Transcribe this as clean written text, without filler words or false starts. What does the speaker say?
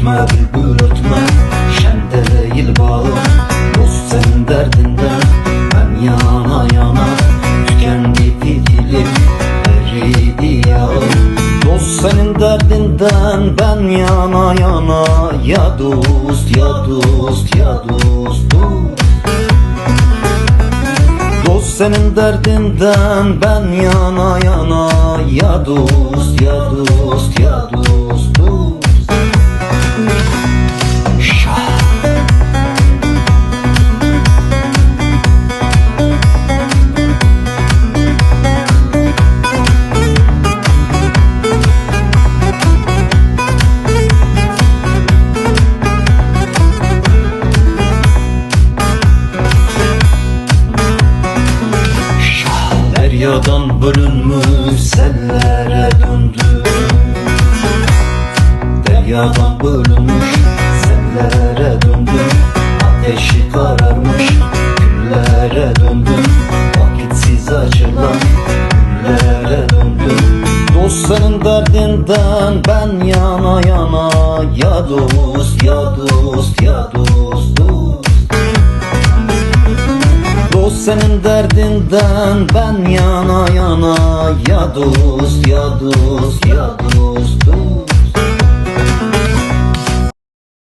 Ötme bülbül ötme, şende değil bağım. Dost senin derdinden ben yana yana, tükendi dilim, eridi yağım. Dost senin derdinden ben yana yana, ya dost ya dost ya dost dost. Dost senin derdinden ben yana yana, ya dost ya dost ya dost dost. Deryadan bölünmüş sellere döndü. Deryadan bölünmüş sellere döndü. Ateşi kararmış güllere döndü. Vakitsiz açılan güllere döndü. Dost senin derdinden ben yana yana, ya dost ya dost ya dost dost. Dost senin derdinden ben yana yana, ya dost ya dost ya dost dost.